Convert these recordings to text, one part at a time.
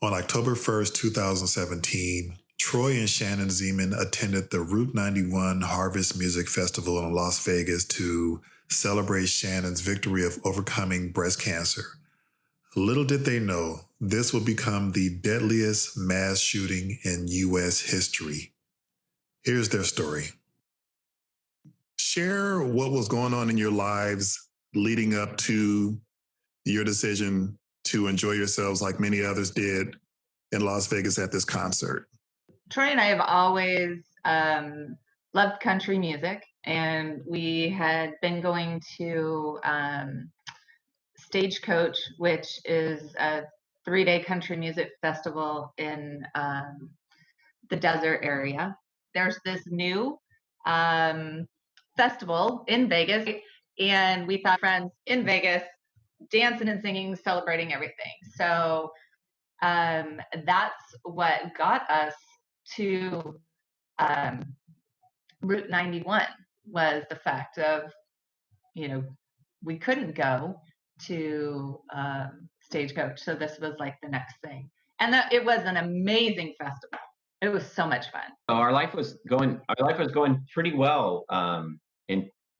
On October 1st, 2017, Troy and Shannon Zeeman attended the Route 91 Harvest Music Festival in Las Vegas to celebrate Shannon's victory of overcoming breast cancer. Little did they know, this would become the deadliest mass shooting in U.S. history. Here's their story. Share what was going on in your lives leading up to your decision to enjoy yourselves like many others did in Las Vegas at this concert. Troy and I have always loved country music, and we had been going to Stagecoach, which is a 3-day country music festival in the desert area. There's this new festival in Vegas, and we thought friends in Vegas dancing and singing, celebrating everything. So that's what got us to Route 91, was the fact of, we couldn't go to Stagecoach. So this was like the next thing. And it was an amazing festival. It was so much fun. Our life was going pretty well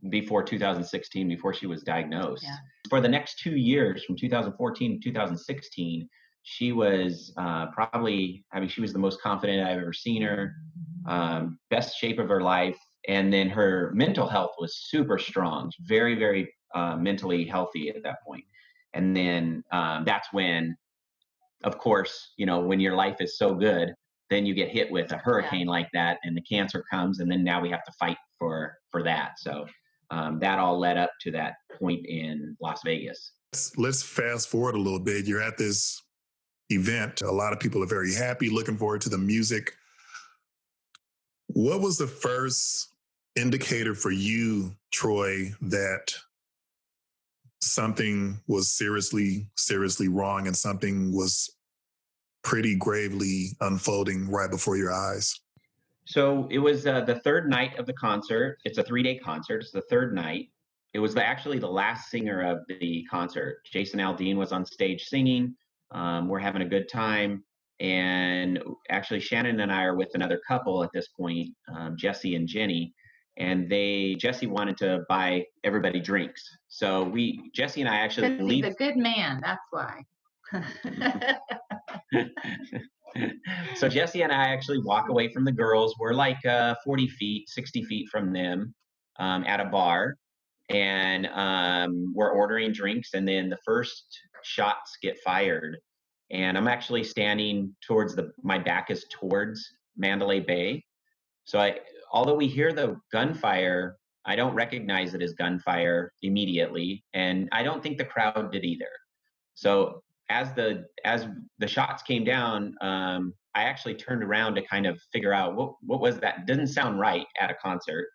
before 2016, before she was diagnosed. Yeah. For the next 2 years, from 2014 to 2016, she was she was the most confident I've ever seen her, best shape of her life. And then her mental health was super strong, very, very mentally healthy at that point. And then that's when, of course, when your life is so good, then you get hit with a hurricane like that, and the cancer comes, and then now we have to fight for that. So that all led up to that point in Las Vegas. Let's fast forward a little bit. You're at this event. A lot of people are very happy, looking forward to the music. What was the first indicator for you, Troy, that something was seriously wrong and something was pretty gravely unfolding right before your eyes? So it was the third night of the concert. It's a 3-day concert. It's the third night. It was actually the last singer of the concert. Jason Aldean was on stage singing. We're having a good time. And actually, Shannon and I are with another couple at this point, Jesse and Jenny. And Jesse wanted to buy everybody drinks. So Jesse and I actually leave. He's a good man, that's why. So Jesse and I actually walk away from the girls. We're like 40 feet, 60 feet from them at a bar. And we're ordering drinks. And then the first shots get fired. And I'm actually standing my back is towards Mandalay Bay. So although we hear the gunfire, I don't recognize it as gunfire immediately. And I don't think the crowd did either. So as the shots came down, I actually turned around to kind of figure out what was that. It doesn't sound right at a concert.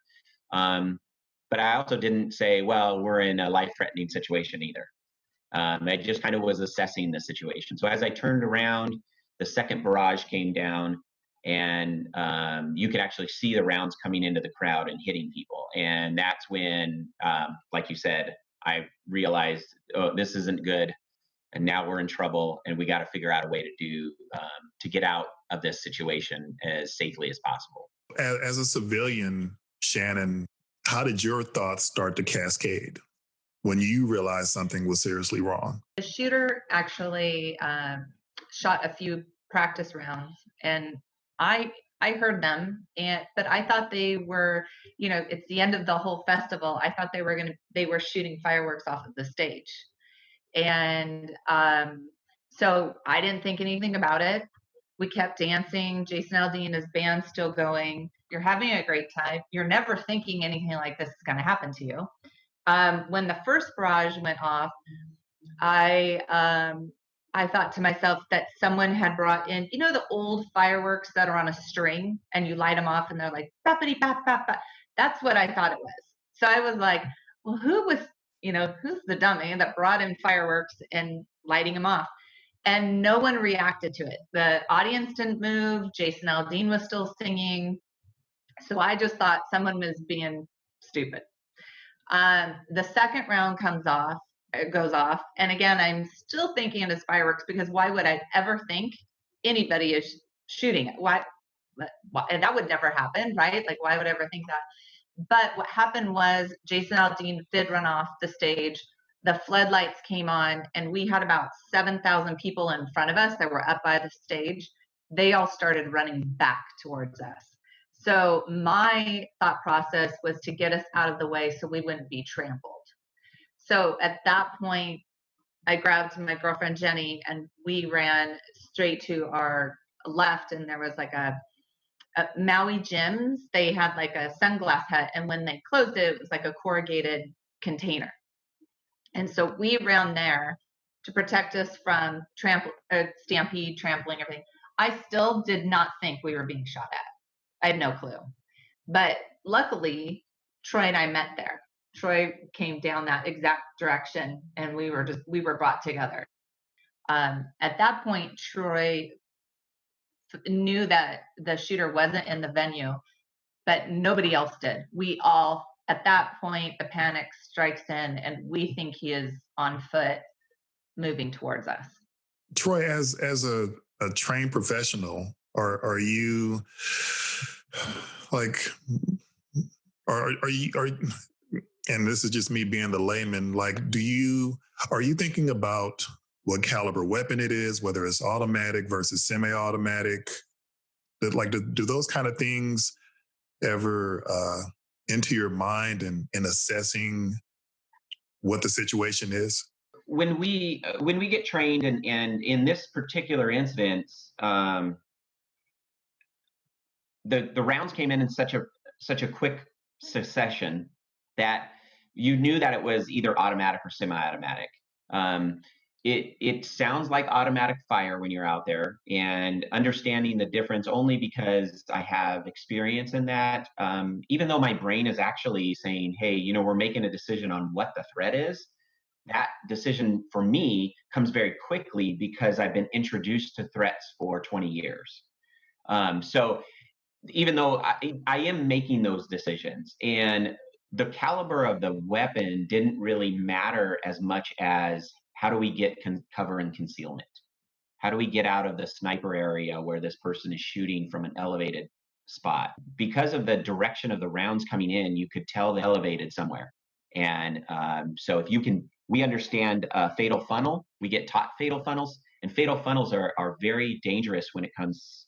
But I also didn't say, well, we're in a life-threatening situation either. I just kind of was assessing the situation. So as I turned around, the second barrage came down, and you could actually see the rounds coming into the crowd and hitting people. And that's when, like you said, I realized, oh, this isn't good. And now we're in trouble, and we got to figure out a way to get out of this situation as safely as possible. As a civilian, Shannon, how did your thoughts start to cascade when you realized something was seriously wrong? The shooter actually shot a few practice rounds, and I heard them, but I thought they were, it's the end of the whole festival. I thought they were shooting fireworks off of the stage. And so I didn't think anything about it. We kept dancing. Jason Aldean and his band's still going. You're having a great time. You're never thinking anything like this is going to happen to you. When the first barrage went off, I thought to myself that someone had brought in, the old fireworks that are on a string and you light them off and they're like, bappity bap bap bap. That's what I thought it was. So I was like, well, who's the dummy that brought in fireworks and lighting them off? And no one reacted to it. The audience didn't move. Jason Aldean was still singing. So I just thought someone was being stupid. The second round goes off. And again, I'm still thinking it is fireworks, because why would I ever think anybody is shooting it. Why? And that would never happen, right? Like, why would I ever think that? But what happened was Jason Aldean did run off the stage. The floodlights came on, and we had about 7,000 people in front of us that were up by the stage. They all started running back towards us. So my thought process was to get us out of the way so we wouldn't be trampled. So at that point, I grabbed my girlfriend Jenny, and we ran straight to our left, and there was like a Maui gyms. They had like a sunglass hut, and when they closed it, it was like a corrugated container. And so we ran there to protect us from stampede, trampling, everything. I still did not think we were being shot at. I had no clue. But luckily, Troy and I met there. Troy came down that exact direction, and we were brought together. At that point, Troy knew that the shooter wasn't in the venue, but nobody else did. We all, at that point, the panic strikes in, and we think he is on foot moving towards us. Troy, as a trained professional, are you like, are you, and this is just me being the layman, like, are you thinking about what caliber weapon it is, whether it's automatic versus semi-automatic? Like, do those kind of things ever enter your mind in assessing what the situation is? When we get trained, and in this particular incident, the rounds came in such a quick succession that you knew that it was either automatic or semi-automatic. It sounds like automatic fire when you're out there, and understanding the difference only because I have experience in that. Even though my brain is actually saying, hey, we're making a decision on what the threat is, that decision for me comes very quickly because I've been introduced to threats for 20 years. So even though I am making those decisions, and the caliber of the weapon didn't really matter as much as how do we get cover and concealment? How do we get out of the sniper area where this person is shooting from an elevated spot? Because of the direction of the rounds coming in, you could tell they elevated somewhere. And so we understand fatal funnel. We get taught fatal funnels, and fatal funnels are very dangerous when it comes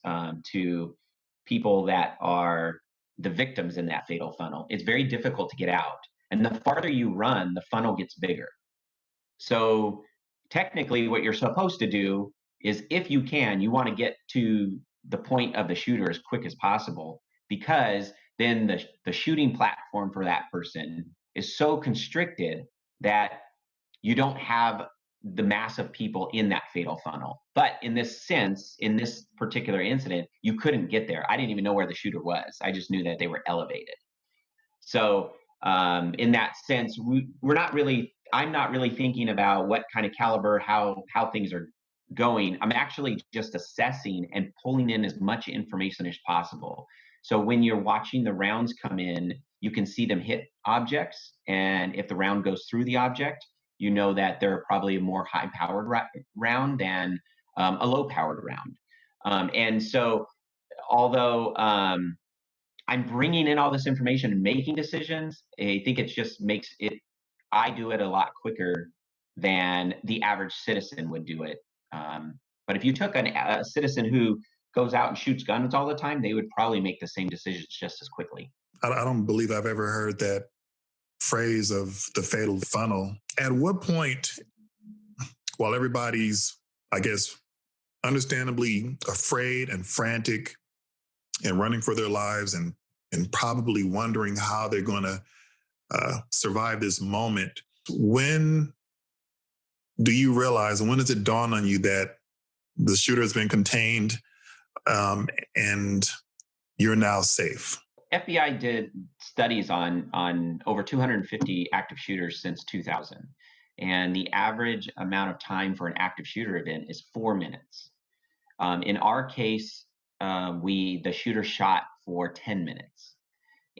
to people that are the victims in that fatal funnel. It's very difficult to get out. And the farther you run, the funnel gets bigger. So technically what you're supposed to do is, if you can, you want to get to the point of the shooter as quick as possible, because then the shooting platform for that person is so constricted that you don't have the mass of people in that fatal funnel. But in this sense, in this particular incident, you couldn't get there. I didn't even know where the shooter was. I just knew that they were elevated. So in that sense, I'm not really thinking about what kind of caliber, how things are going. I'm actually just assessing and pulling in as much information as possible. So when you're watching the rounds come in, you can see them hit objects, and if the round goes through the object, you know that they're probably a more high-powered round than a low-powered round. And so, although I'm bringing in all this information and making decisions, I think it just makes it, I do it a lot quicker than the average citizen would do it. But if you took a citizen who goes out and shoots guns all the time, they would probably make the same decisions just as quickly. I don't believe I've ever heard that phrase of the fatal funnel. At what point, while everybody's, I guess, understandably afraid and frantic and running for their lives, and probably wondering how they're going to survive this moment, when do you realize, and when does it dawn on you that the shooter has been contained and you're now safe? FBI did studies on over 250 active shooters since 2000. And the average amount of time for an active shooter event is 4 minutes. In our case, the shooter shot for 10 minutes.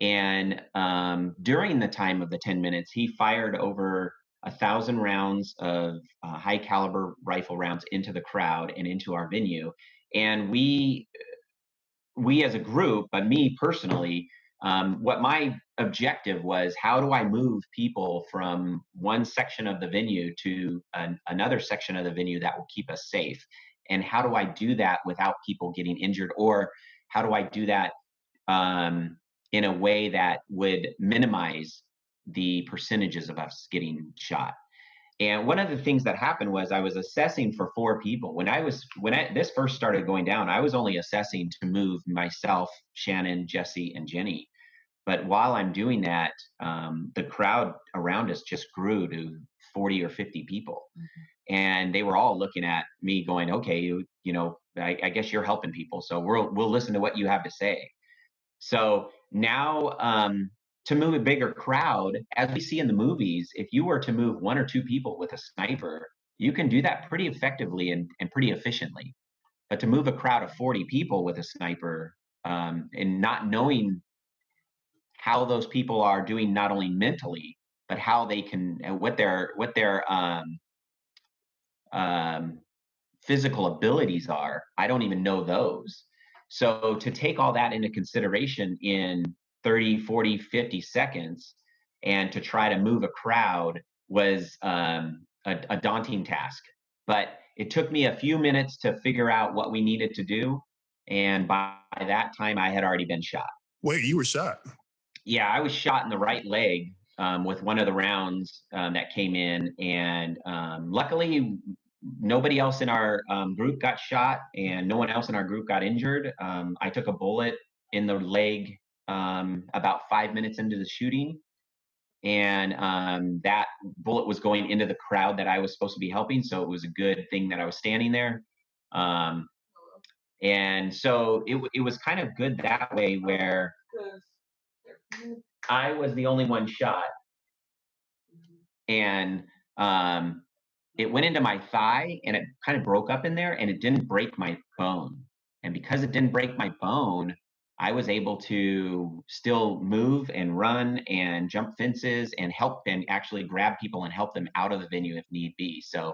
And during the time of the 10 minutes, he fired over 1,000 rounds of high caliber rifle rounds into the crowd and into our venue. And we as a group, but me personally, what my objective was, how do I move people from one section of the venue to another section of the venue that will keep us safe? And how do I do that without people getting injured? Or how do I do that in a way that would minimize the percentages of us getting shot? And one of the things that happened was I was assessing for 4 people. This first started going down, I was only assessing to move myself, Shannon, Jesse, and Jenny. But while I'm doing that, the crowd around us just grew to 40 or 50 people. And they were all looking at me going, okay, I guess you're helping people. So we'll listen to what you have to say. So now, to move a bigger crowd, as we see in the movies, if you were to move 1 or 2 people with a sniper, you can do that pretty effectively and pretty efficiently. But to move a crowd of 40 people with a sniper, and not knowing how those people are doing, not only mentally, but how they can, what their um, physical abilities are, I don't even know those. So to take all that into consideration in 30, 40, 50 seconds and to try to move a crowd was a daunting task. But it took me a few minutes to figure out what we needed to do. And by that time, I had already been shot. Wait, you were shot? Yeah, I was shot in the right leg with one of the rounds that came in. And luckily, nobody else in our group got shot, and no one else in our group got injured. I took a bullet in the leg about 5 minutes into the shooting, and that bullet was going into the crowd that I was supposed to be helping, so it was a good thing that I was standing there. And so it was kind of good that way, where I was the only one shot, and it went into my thigh and it kind of broke up in there, and it didn't break my bone. And because it didn't break my bone, I was able to still move and run and jump fences and help and actually grab people and help them out of the venue if need be. So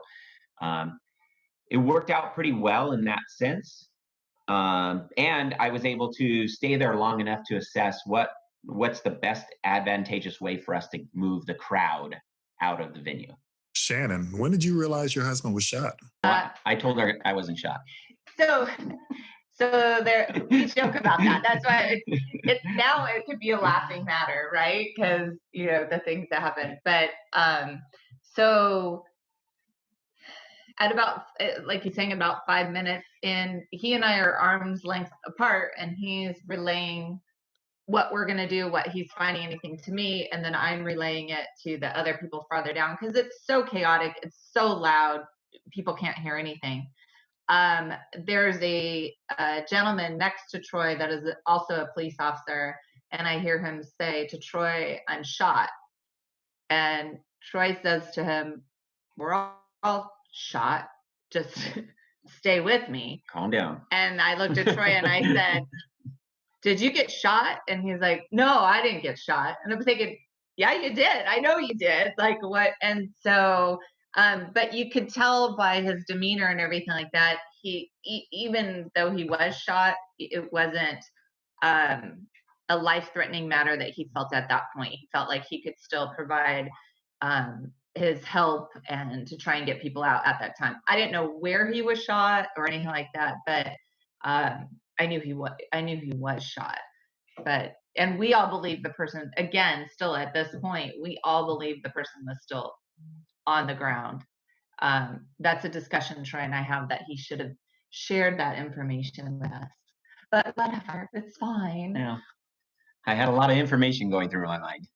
it worked out pretty well in that sense. And I was able to stay there long enough to assess what's the best advantageous way for us to move the crowd out of the venue. Shannon, when did you realize your husband was shot? I told her I wasn't shot. So there, we joke about that. That's why now it could be a laughing matter, right? Because the things that happen. But so at about, like he's saying, about 5 minutes in, he and I are arm's length apart, and he's relaying what we're going to do, what he's finding anything to me, and then I'm relaying it to the other people farther down, because it's so chaotic, it's so loud, people can't hear anything. There's a gentleman next to Troy that is also a police officer, and I hear him say to Troy, "I'm shot." And Troy says to him, "We're all shot, just stay with me. Calm down." And I looked at Troy and I said, "Did you get shot?" And he's like, "No, I didn't get shot." And I'm thinking, "Yeah, you did. I know you did." Like, what? And so, but you could tell by his demeanor and everything like that, even though he was shot, it wasn't a life-threatening matter that he felt at that point. He felt like he could still provide his help and to try and get people out at that time. I didn't know where he was shot or anything like that, but I knew he was shot. But and we all believe the person, again, still at this point, we all believe the person was still on the ground. That's a discussion Troy and I have, that he should have shared that information with us. But whatever, it's fine. Yeah. I had a lot of information going through my mind.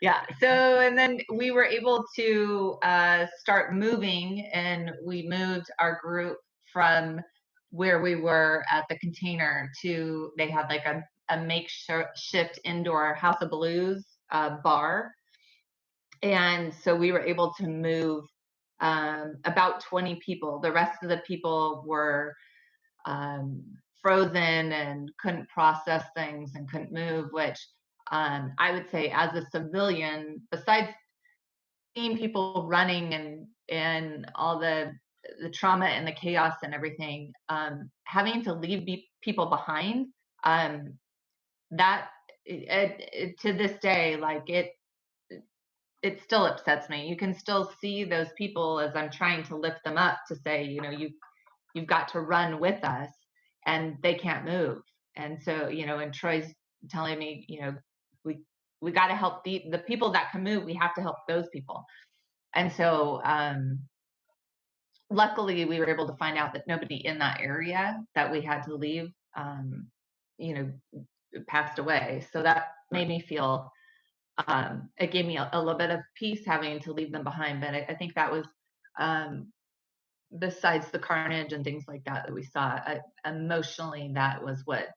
Yeah. So, and then we were able to start moving, and we moved our group from where we were at the container to, they had like a makeshift indoor House of Blues bar. And so we were able to move about 20 people. The rest of the people were frozen and couldn't process things and couldn't move, which I would say, as a civilian, besides seeing people running and all the the trauma and the chaos and everything, having to leave people behind, that to this day, like it still upsets me. You can still see those people as I'm trying to lift them up to say, you've got to run with us, and they can't move. And so, and Troy's telling me, we got to help the people that can move. We have to help those people. And so, luckily we were able to find out that nobody in that area that we had to leave, passed away. So that made me feel, it gave me a little bit of peace having to leave them behind. But I think that was, besides the carnage and things like that we saw, emotionally, that was what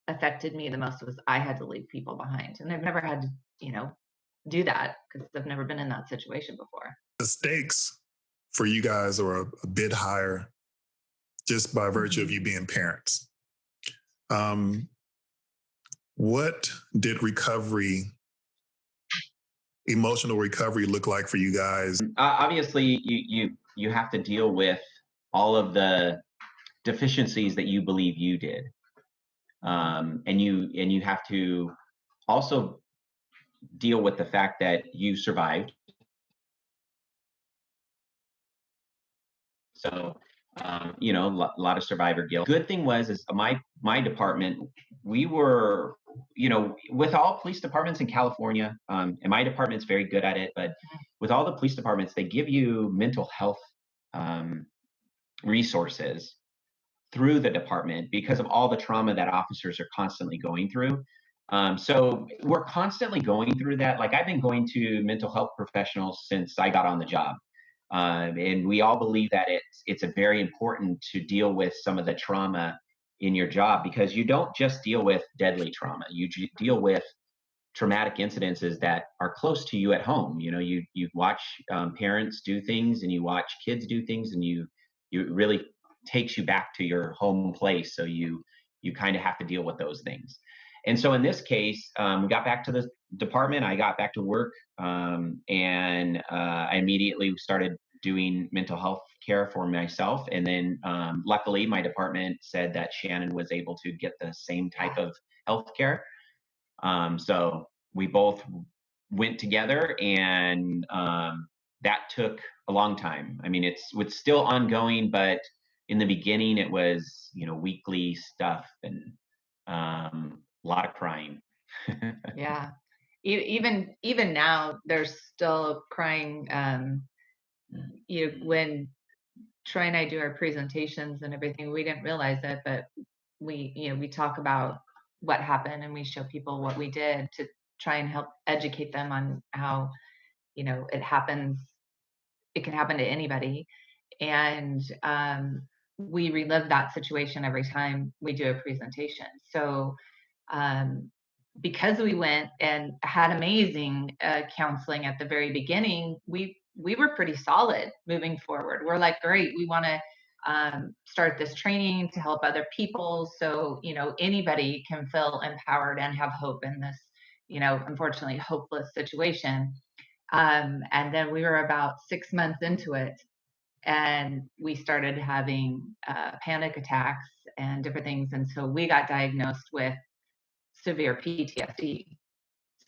affected me the most, was I had to leave people behind. And I've never had to, do that, because I've never been in that situation before. The stakes for you guys are a bit higher just by virtue of you being parents. What did emotional recovery look like for you guys? Obviously, you have to deal with all of the deficiencies that you believe you did, and you have to also deal with the fact that you survived. So, a lot of survivor guilt. Good thing is my department, we were, with all police departments in California, and my department's very good at it, but with all the police departments, they give you mental health resources through the department because of all the trauma that officers are constantly going through. So we're constantly going through that. Like, I've been going to mental health professionals since I got on the job. And we all believe that it's a very important to deal with some of the trauma in your job, because you don't just deal with deadly trauma. You deal with traumatic incidences that are close to you at home. You watch parents do things, and you watch kids do things, and you really takes you back to your home place. So you kind of have to deal with those things. And so in this case, we got back to the department. I got back to work, and I immediately started doing mental health care for myself. And then luckily, my department said that Shannon was able to get the same type of health care. So we both went together, and that took a long time. I mean, it's still ongoing, but in the beginning, it was, weekly stuff, and a lot of crying. Yeah. Even now, there's still crying. When Troy and I do our presentations and everything, we didn't realize it, but we talk about what happened, and we show people what we did to try and help educate them on how, it happens. It can happen to anybody. And we relive that situation every time we do a presentation. So because we went and had amazing counseling at the very beginning, we were pretty solid moving forward. We're like, great, we want to start this training to help other people, so anybody can feel empowered and have hope in this, unfortunately hopeless situation. And then we were about 6 months into it, and we started having panic attacks and different things. And so we got diagnosed with severe PTSD.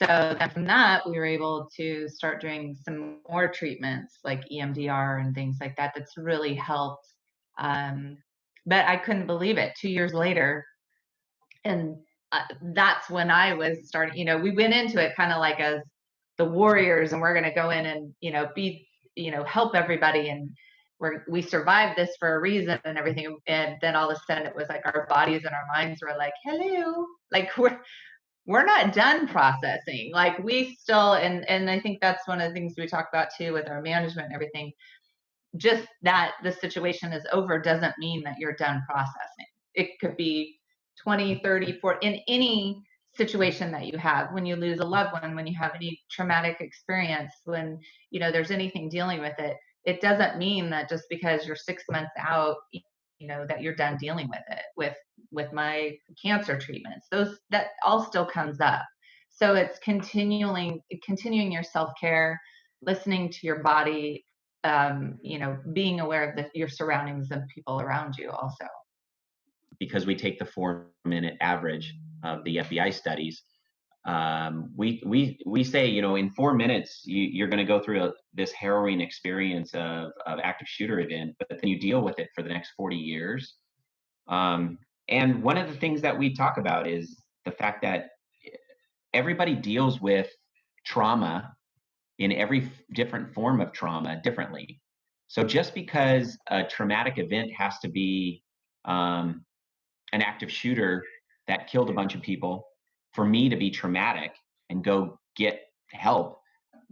So then from that, we were able to start doing some more treatments like EMDR and things like that. That's really helped. But I couldn't believe it 2 years later. And that's when I was starting, we went into it kind of like as the warriors, and we're going to go in and, be, help everybody. And we survived this for a reason and everything. And then all of a sudden it was like our bodies and our minds were like, hello, like we're not done processing. Like we still, and I think that's one of the things we talk about too with our management and everything. Just that the situation is over doesn't mean that you're done processing. It could be 20, 30, 40, in any situation that you have, when you lose a loved one, when you have any traumatic experience, when, there's anything dealing with it, it doesn't mean that just because you're 6 months out, that you're done dealing with it. With my cancer treatments, that all still comes up. So it's continuing your self-care, listening to your body, being aware of your surroundings and people around you also. Because we take the 4-minute average of the FBI studies, we say, in 4 minutes, you're going to go through this harrowing experience of active shooter event, but then you deal with it for the next 40 years. And one of the things that we talk about is the fact that everybody deals with trauma in every different form of trauma differently. So just because a traumatic event has to be an active shooter that killed a bunch of people, for me to be traumatic and go get help,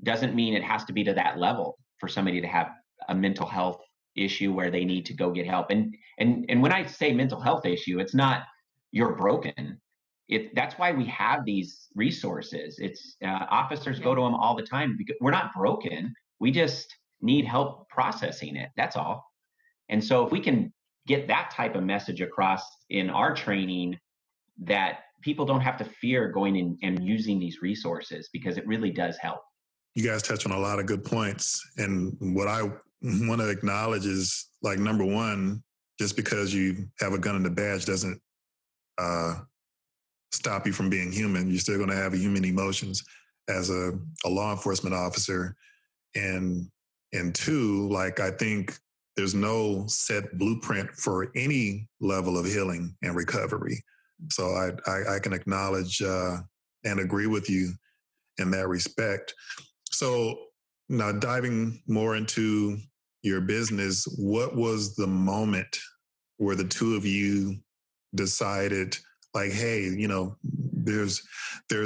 doesn't mean it has to be to that level for somebody to have a mental health issue where they need to go get help. And when I say mental health issue, it's not you're broken. That's why we have these resources. It's officers go to them all the time because we're not broken. We just need help processing it. That's all. And so if we can get that type of message across in our training, that people don't have to fear going in and using these resources, because it really does help. You guys touch on a lot of good points. And what I want to acknowledge is, like, number one, just because you have a gun and a badge doesn't stop you from being human. You're still going to have human emotions as a law enforcement officer. And two, like, I think there's no set blueprint for any level of healing and recovery. So I can acknowledge and agree with you in that respect. So now, diving more into your business, what was the moment where the two of you decided, like, hey, there's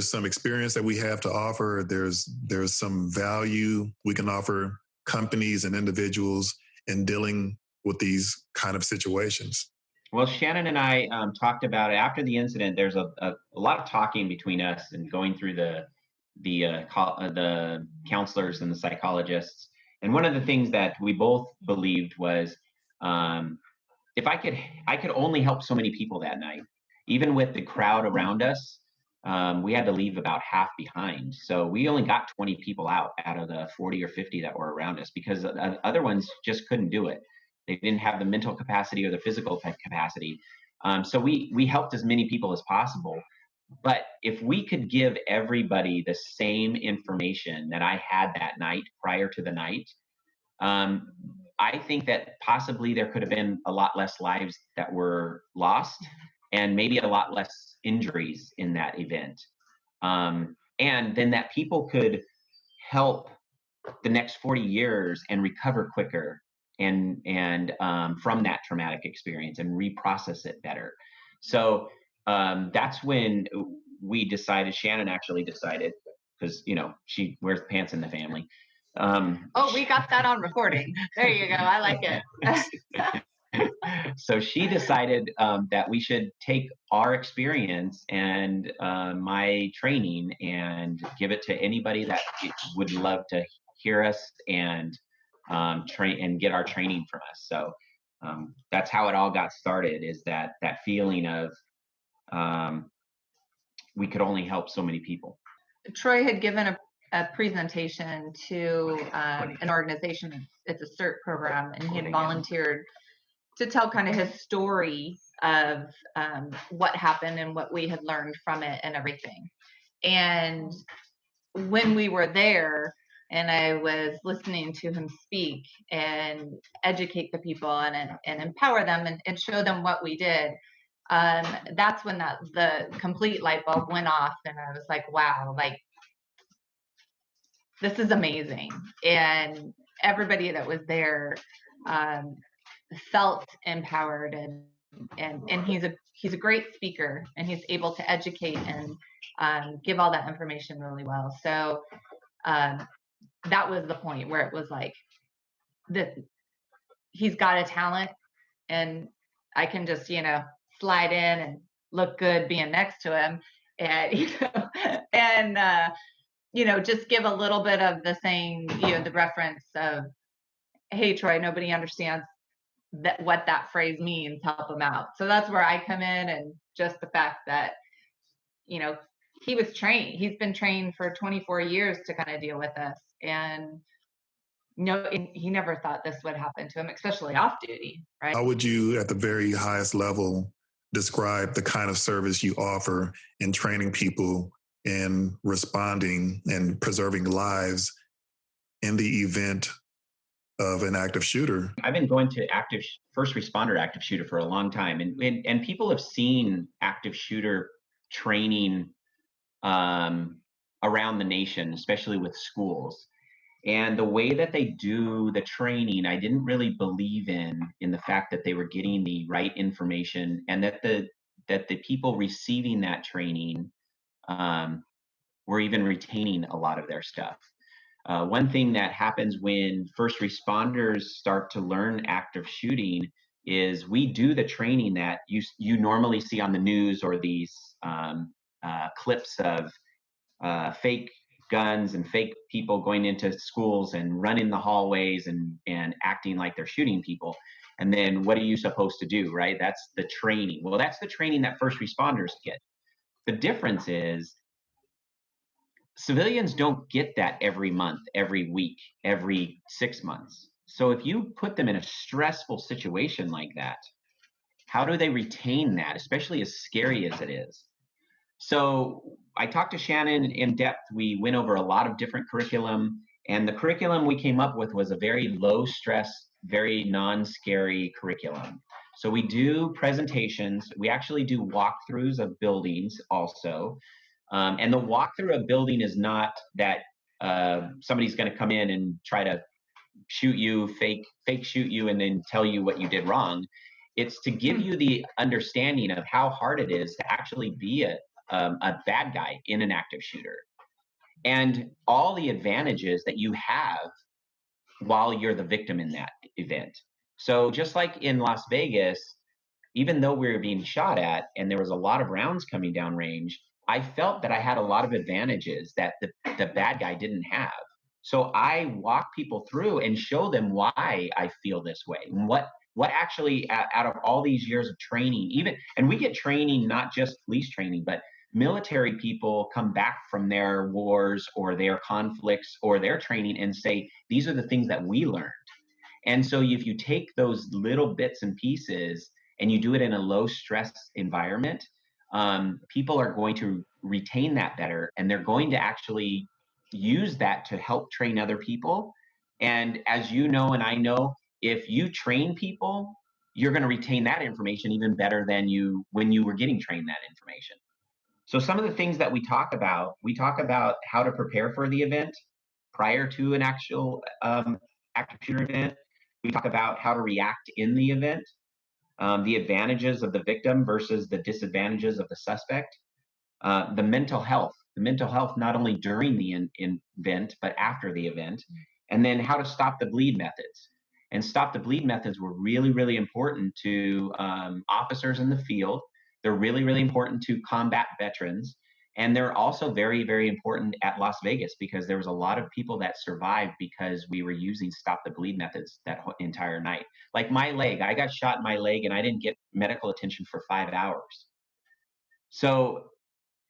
some experience that we have to offer. There's some value we can offer companies and individuals in dealing with these kind of situations? Well, Shannon and I talked about it after the incident. There's a lot of talking between us and going through the counselors and the psychologists. And one of the things that we both believed was, if I could only help so many people that night, even with the crowd around us. We had to leave about half behind. So we only got 20 people out of the 40 or 50 that were around us, because other ones just couldn't do it. They didn't have the mental capacity or the physical capacity. So we helped as many people as possible. But if we could give everybody the same information that I had that night prior to the night, I think that possibly there could have been a lot less lives that were lost, and maybe a lot less injuries in that event. And then that people could help the next 40 years and recover quicker and from that traumatic experience and reprocess it better. So that's when we decided, Shannon actually decided, because she wears pants in the family. We got that on recording. There you go. I like it. So she decided that we should take our experience and my training and give it to anybody that would love to hear us and train and get our training from us. So that's how it all got started, is that feeling of we could only help so many people. Troy had given a presentation to an organization. It's a CERT program, and he had volunteered to tell kind of his story of what happened and what we had learned from it and everything. And when we were there and I was listening to him speak and educate the people and empower them and show them what we did, that's when the complete light bulb went off, and I was like, wow, like, this is amazing. And everybody that was there felt empowered, and he's a great speaker, and he's able to educate and give all that information really well. So that was the point where it was like, that he's got a talent, and I can just slide in and look good being next to him, and just give a little bit of the saying, the reference of, hey, Troy, nobody understands what that phrase means, help them out. So that's where I come in, and just the fact that he's been trained for 24 years to kind of deal with this, and No, and he never thought this would happen to him, especially off duty, right? How would you, at the very highest level, describe the kind of service you offer in training people in responding and preserving lives in the event of an active shooter? I've been going to first responder active shooter for a long time, and people have seen active shooter training around the nation, especially with schools. And the way that they do the training, I didn't really believe in the fact that they were getting the right information, and that the people receiving that training were even retaining a lot of their stuff. One thing that happens when first responders start to learn active shooting is we do the training that you normally see on the news, or these clips of fake guns and fake people going into schools and running the hallways and acting like they're shooting people. And then what are you supposed to do, right? That's the training. Well, that's the training that first responders get. The difference is civilians don't get that every month, every week, every 6 months. So if you put them in a stressful situation like that, how do they retain that, especially as scary as it is? So I talked to Shannon in depth. We went over a lot of different curriculum, and the curriculum we came up with was a very low stress, very non-scary curriculum. So we do presentations. We actually do walkthroughs of buildings also. And the walkthrough of building is not that somebody's going to come in and try to shoot you, fake shoot you, and then tell you what you did wrong. It's to give you the understanding of how hard it is to actually be a bad guy in an active shooter, and all the advantages that you have while you're the victim in that event. So just like in Las Vegas, even though we were being shot at and there was a lot of rounds coming down range, I felt that I had a lot of advantages that the bad guy didn't have. So I walk people through and show them why I feel this way, and what actually out of all these years of training, even, and we get training, not just police training, but military people come back from their wars or their conflicts or their training and say, these are the things that we learned. And so if you take those little bits and pieces and you do it in a low stress environment, people are going to retain that better, and they're going to actually use that to help train other people. And as you know, and I know, if you train people, you're going to retain that information even better than you when you were getting trained that information. So some of the things that we talk about how to prepare for the event prior to an actual active shooter event. We talk about how to react in the event, the advantages of the victim versus the disadvantages of the suspect, the mental health not only during the event, but after the event, and then how to stop the bleed methods. And stop the bleed methods were really, really important to officers in the field. They're really, really important to combat veterans. And they're also very, very important at Las Vegas, because there was a lot of people that survived because we were using stop the bleed methods that entire night. Like my leg, I got shot in my leg and I didn't get medical attention for 5 hours. So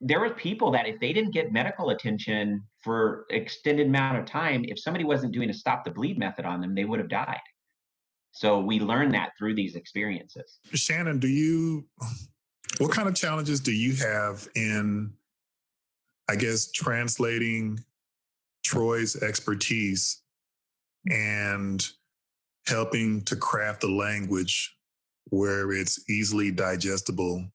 there were people that if they didn't get medical attention for extended amount of time, if somebody wasn't doing a stop the bleed method on them, they would have died. So we learned that through these experiences. Shannon, what kind of challenges do you have in, I guess, translating Troy's expertise and helping to craft the language where it's easily digestible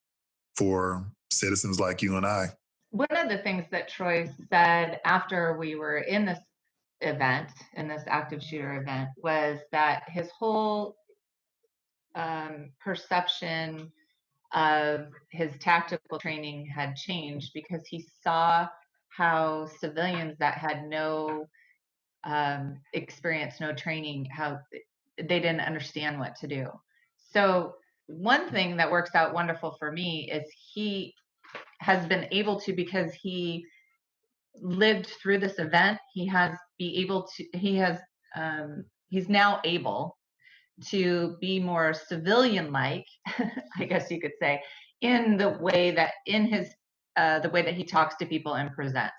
for citizens like you and I? One of the things that Troy said after we were in this event, in this active shooter event, was that his whole perception of his tactical training had changed, because he saw how civilians that had no experience, no training, how they didn't understand what to do. So one thing that works out wonderful for me is he has been able to, because he lived through this event, he's now able to be more civilian like, I guess you could say, in the way that he talks to people and presents.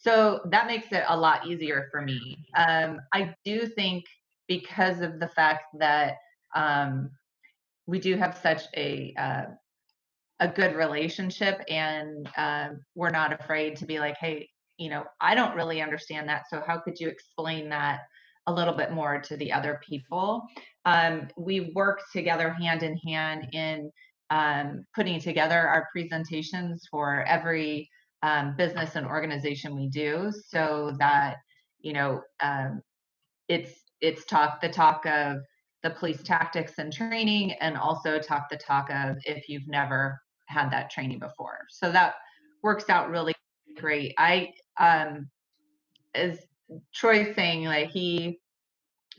So that makes it a lot easier for me. I do think because of the fact that um, we do have such a good relationship, and we're not afraid to be like, hey, I don't really understand that, so how could you explain that a little bit more to the other people? We work together hand in hand in putting together our presentations for every business and organization we do, so that you know um, it's the talk of the police tactics and training, and also the talk of if you've never had that training before. So that works out really great. I As Troy's saying, like, he,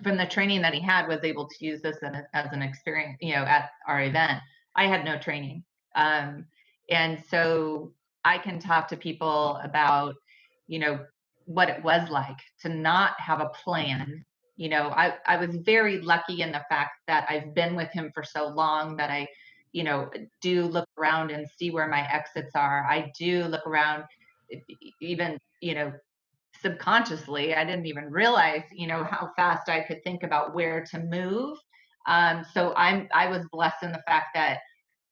from the training that he had, was able to use this as an experience, at our event. I had no training. Um, and so I can talk to people about, you know, what it was like to not have a plan. I was very lucky in the fact that I've been with him for so long that I, do look around and see where my exits are. I do look around, even, subconsciously. I didn't even realize, how fast I could think about where to move. So I was blessed in the fact that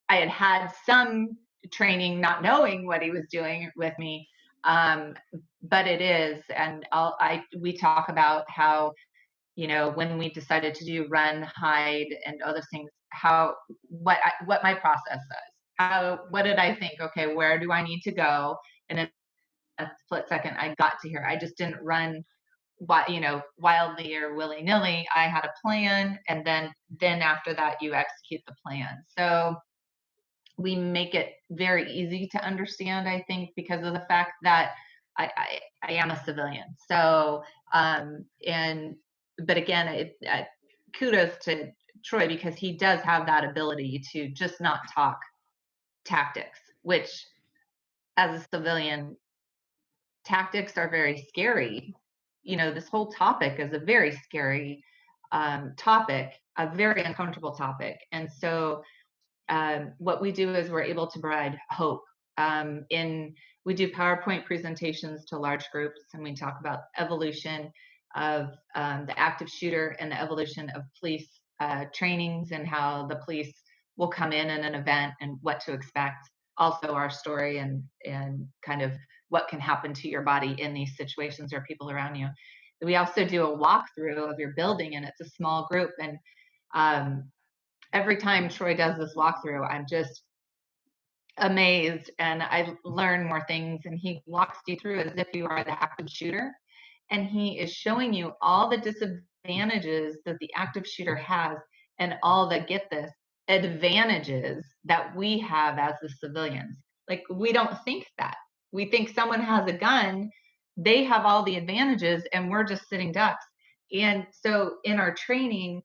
I had had some training, not knowing what he was doing with me. Um, but it is, and we talk about how, when we decided to do run, hide, and other things, what my process was. What did I think? Okay, where do I need to go? And then a split second, I got to here. I just didn't run, wildly or willy nilly. I had a plan, and then after that, you execute the plan. So we make it very easy to understand, I think, because of the fact that I am a civilian. So but again, kudos to Troy, because he does have that ability to just not talk tactics, which, as a civilian, tactics are very scary. This whole topic is a very scary topic, a very uncomfortable topic. And so what we do is we're able to provide hope. We do PowerPoint presentations to large groups, and we talk about evolution of the active shooter and the evolution of police trainings, and how the police will come in an event and what to expect. Also, our story and kind of what can happen to your body in these situations or people around you. We also do a walkthrough of your building, and it's a small group. And every time Troy does this walkthrough, I'm just amazed, and I learn more things. And he walks you through as if you are the active shooter, and he is showing you all the disadvantages that the active shooter has, and all the, get this, advantages that we have as the civilians. Like, we don't think that. We think someone has a gun, they have all the advantages, and we're just sitting ducks. And so in our training,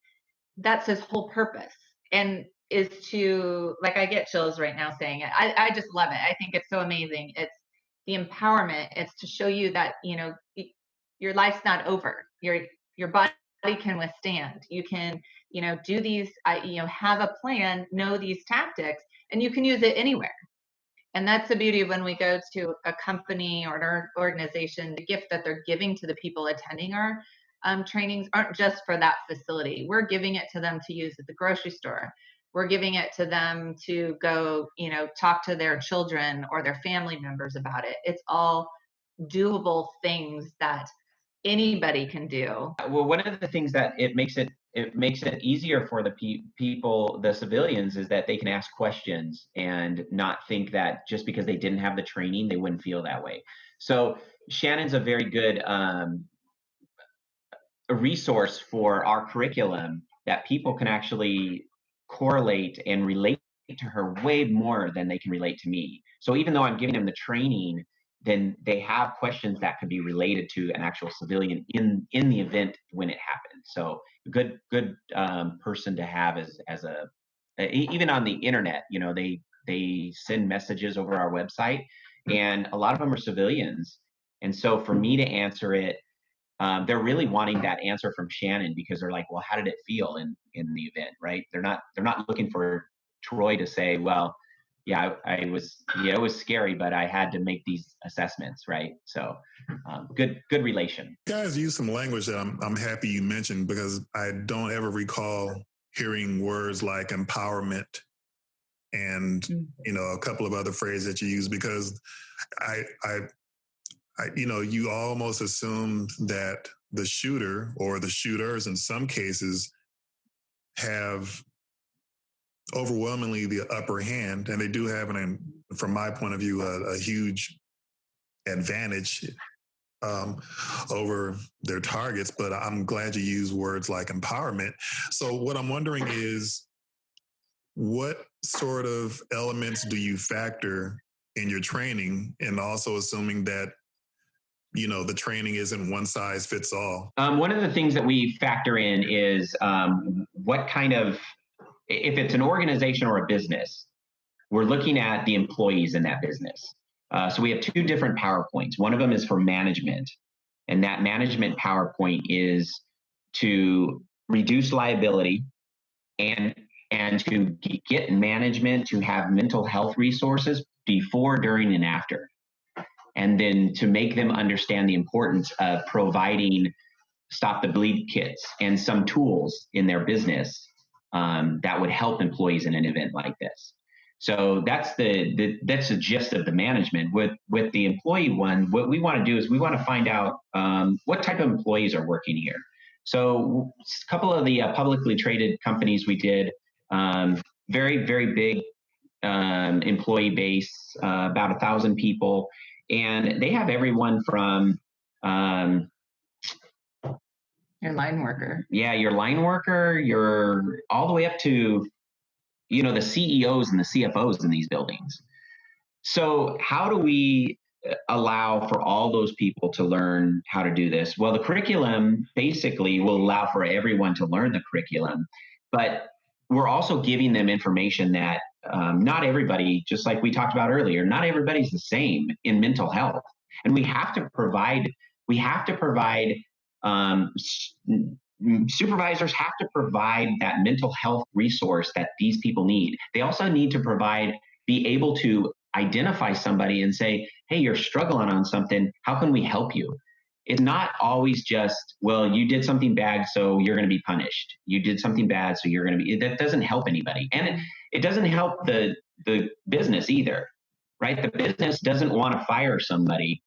that's his whole purpose, and is to, like, I get chills right now saying it. I just love it. I think it's so amazing. It's the empowerment. It's to show you that, your life's not over. Your body can withstand. You can, do these, have a plan, know these tactics, and you can use it anywhere. And that's the beauty of when we go to a company or an organization. The gift that they're giving to the people attending our trainings aren't just for that facility. We're giving it to them to use at the grocery store. We're giving it to them to go, talk to their children or their family members about it. It's all doable things that anybody can do. Well, one of the things that it makes it easier for the people, the civilians, is that they can ask questions and not think that just because they didn't have the training, they wouldn't feel that way. So Shannon's a very good a resource for our curriculum, that people can actually correlate and relate to her way more than they can relate to me. So even though I'm giving them the training, then they have questions that could be related to an actual civilian in the event when it happens. So good person to have as a even on the internet. They send messages over our website, and a lot of them are civilians. And so for me to answer it, they're really wanting that answer from Shannon, because they're like, well, how did it feel in the event, right? They're not looking for Troy to say, well, yeah, I was, yeah, it was scary, but I had to make these assessments, right? So good relation. You guys use some language that I'm happy you mentioned, because I don't ever recall hearing words like empowerment and a couple of other phrases that you use, because I you almost assume that the shooter or the shooters in some cases have overwhelmingly the upper hand, and they do have from my point of view, a huge advantage over their targets. But I'm glad you use words like empowerment. So what I'm wondering is, what sort of elements do you factor in your training, and also assuming that the training isn't one size fits all? One of the things that we factor in is what kind of, if it's an organization or a business, we're looking at the employees in that business. So we have two different PowerPoints. One of them is for management, and that management PowerPoint is to reduce liability and to get management to have mental health resources before, during, and after. And then to make them understand the importance of providing stop the bleed kits and some tools in their business that would help employees in an event like this. So that's that's the gist of the management. With the employee one, what we want to do is we want to find out what type of employees are working here. So a couple of the publicly traded companies we did, very, very big employee base, about 1,000 people. And they have everyone from your line worker. Yeah, your line worker, you're all the way up to, the CEOs and the CFOs in these buildings. So how do we allow for all those people to learn how to do this? Well, the curriculum basically will allow for everyone to learn the curriculum, but we're also giving them information that not everybody, just like we talked about earlier, not everybody's the same in mental health. And we have to provide supervisors have to provide that mental health resource that these people need. They also need to be able to identify somebody and say, hey, you're struggling on something. How can we help you? It's not always just, well, you did something bad, so you're going to be punished. You did something bad, so you're going to be, that doesn't help anybody. And it doesn't help the business either, right? The business doesn't want to fire somebody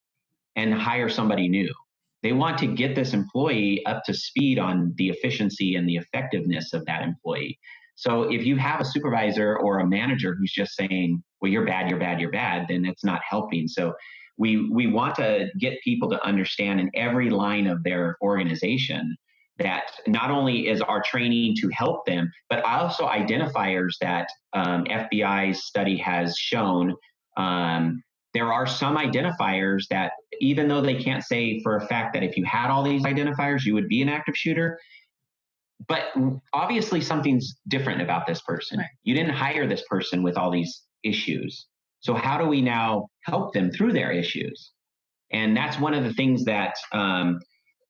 and hire somebody new. They want to get this employee up to speed on the efficiency and the effectiveness of that employee. So if you have a supervisor or a manager who's just saying, well, you're bad, you're bad, you're bad, then it's not helping. So we want to get people to understand in every line of their organization that not only is our training to help them, but also identifiers that FBI's study has shown. There are some identifiers that, even though they can't say for a fact that if you had all these identifiers, you would be an active shooter, but obviously something's different about this person. Right. You didn't hire this person with all these issues. So how do we now help them through their issues? And that's one of the things that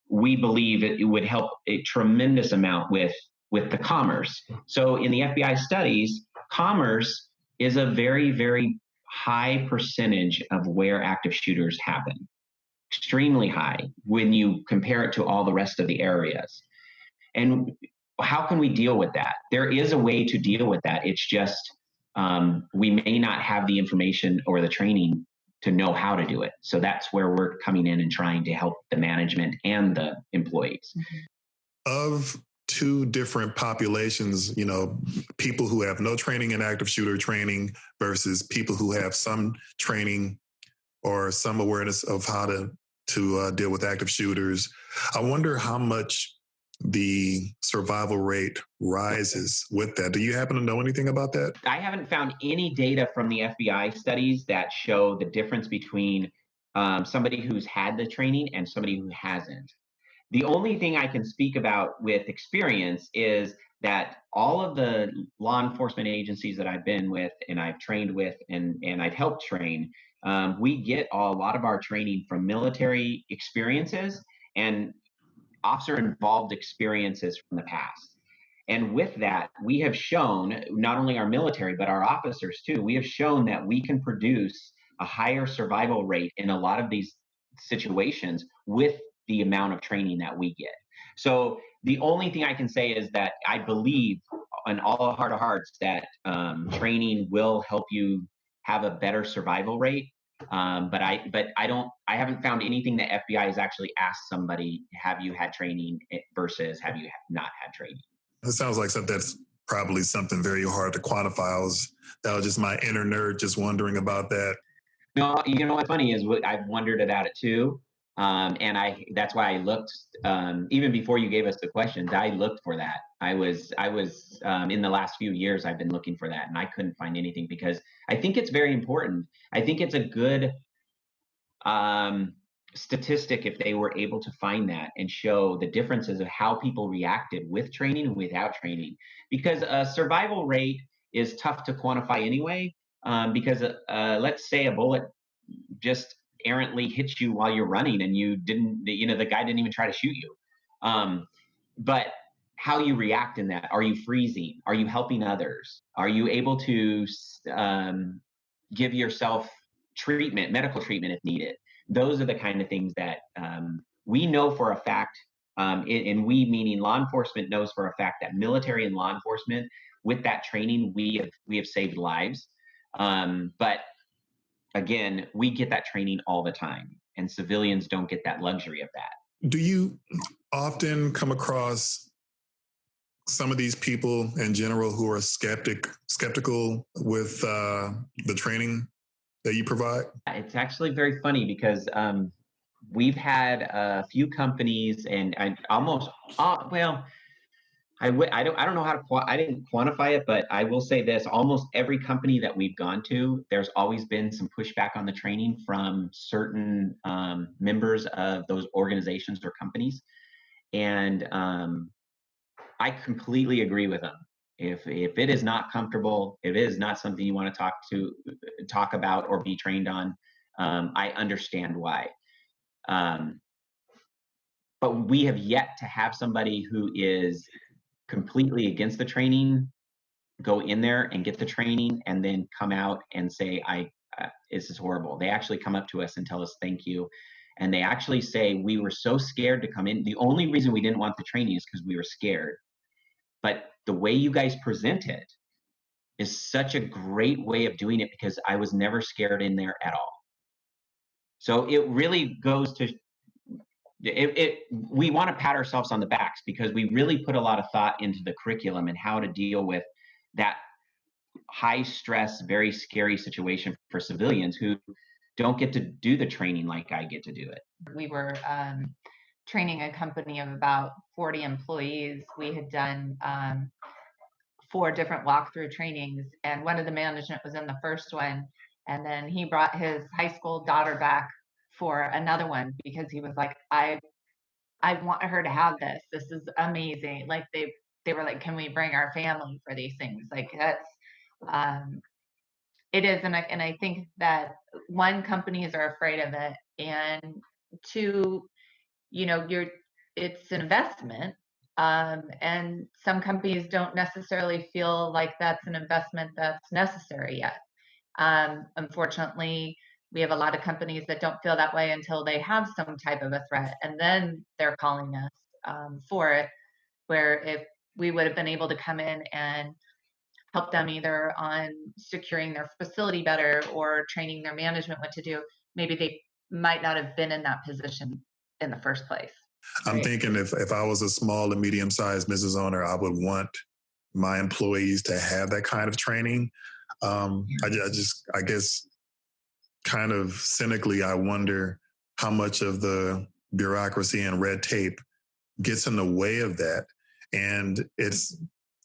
we believe it would help a tremendous amount with the commerce. So in the FBI studies, commerce is a very, very high percentage of where active shooters happen. Extremely high when you compare it to all the rest of the areas. And how can we deal with that? There is a way to deal with that. It's just we may not have the information or the training to know how to do it. So that's where we're coming in and trying to help the management and the employees. Of two different populations, people who have no training in active shooter training versus people who have some training or some awareness of how to deal with active shooters, I wonder how much the survival rate rises with that. Do you happen to know anything about that? I haven't found any data from the FBI studies that show the difference between somebody who's had the training and somebody who hasn't. The only thing I can speak about with experience is that all of the law enforcement agencies that I've been with and I've trained with and I've helped train, we get a lot of our training from military experiences and officer-involved experiences from the past. And with that, we have shown, not only our military, but our officers too, we have shown that we can produce a higher survival rate in a lot of these situations with the amount of training that we get. So the only thing I can say is that I believe in all heart of hearts that training will help you have a better survival rate. I haven't found anything that FBI has actually asked somebody, have you had training versus have you not had training? It sounds like something that's probably something very hard to quantify. That was just my inner nerd just wondering about that. No, you know what's funny is I've wondered about it too. That's why I looked, even before you gave us the questions, I looked for that. I was in the last few years, I've been looking for that and I couldn't find anything because I think it's very important. I think it's a good statistic if they were able to find that and show the differences of how people reacted with training and without training, because a survival rate is tough to quantify anyway. Because let's say a bullet just errantly hits you while you're running and you didn't, the guy didn't even try to shoot you. But how you react in that, are you freezing? Are you helping others? Are you able to give yourself treatment, medical treatment if needed? Those are the kind of things that we know for a fact, and we meaning law enforcement knows for a fact that military and law enforcement, with that training, we have saved lives. But again, we get that training all the time, and civilians don't get that luxury of that. Do you often come across some of these people in general who are skeptical with the training that you provide? It's actually very funny because we've had a few companies, and I almost I don't know how to I didn't quantify it, but I will say this: almost every company that we've gone to, there's always been some pushback on the training from certain members of those organizations or companies, and I completely agree with them. If it is not comfortable, if it is not something you want to talk about or be trained on, I understand why. But we have yet to have somebody who is completely against the training go in there and get the training and then come out and say, this is horrible. They actually come up to us and tell us thank you. And they actually say, we were so scared to come in. The only reason we didn't want the training is because we were scared. But the way you guys present it is such a great way of doing it because I was never scared in there at all. So it really goes to, we want to pat ourselves on the backs because we really put a lot of thought into the curriculum and how to deal with that high stress, very scary situation for civilians who don't get to do the training like I get to do it. We were training a company of about 40 employees. We had done 4 different walkthrough trainings, and one of the management was in the first one, and then he brought his high school daughter back for another one because he was like, I want her to have this. This is amazing. Like they were like, can we bring our family for these things? Like that's it is, and I think that one, companies are afraid of it, and 2, it's an investment, and some companies don't necessarily feel like that's an investment that's necessary yet. Unfortunately, we have a lot of companies that don't feel that way until they have some type of a threat, and then they're calling us for it. Where if we would have been able to come in and help them either on securing their facility better or training their management what to do, maybe they might not have been in that position in the first place. I'm thinking if I was a small to medium-sized business owner, I would want my employees to have that kind of training. I guess kind of cynically, I wonder how much of the bureaucracy and red tape gets in the way of that. And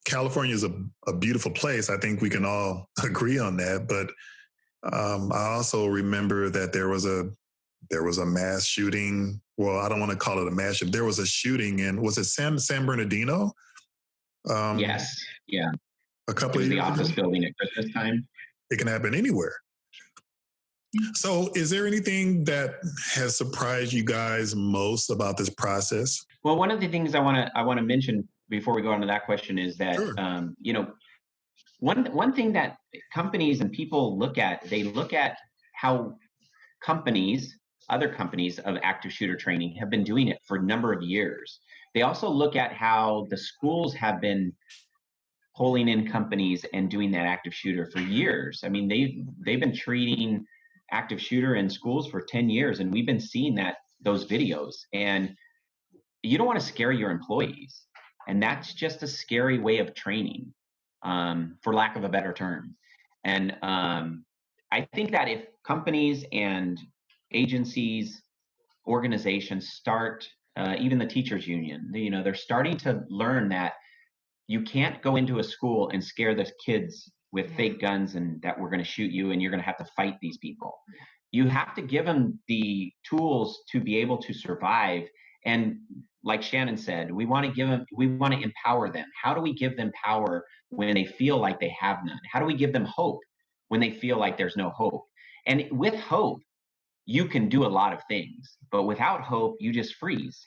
California is a beautiful place. I think we can all agree on that. But I also remember that there was a mass shooting. Well, I don't want to call it a mass shooting. There was a shooting in, was it San Bernardino? Yes. Yeah. A couple of years years ago. The office ago. building at Christmas time. It can happen anywhere. So is there anything that has surprised you guys most about this process? Well, one of the things I want to mention before we go on to that question is that, Sure. you know, one thing that companies and people look at, they look at how companies, other companies of active shooter training have been doing it for a number of years. They also look at how the schools have been pulling in companies and doing that active shooter for years. I mean, they've been treating active shooter in schools for 10 years, and we've been seeing those videos. And you don't want to scare your employees, and that's just a scary way of training, for lack of a better term. And I think that if companies and agencies, organizations start, even the teachers union, you know, they're starting to learn that you can't go into a school and scare the kids with fake guns and that we're going to shoot you and you're going to have to fight these people. You have to give them the tools to be able to survive. And like Shannon said, we want to empower them. How do we give them power when they feel like they have none? How do we give them hope when they feel like there's no hope? And with hope, you can do a lot of things, but without hope, you just freeze.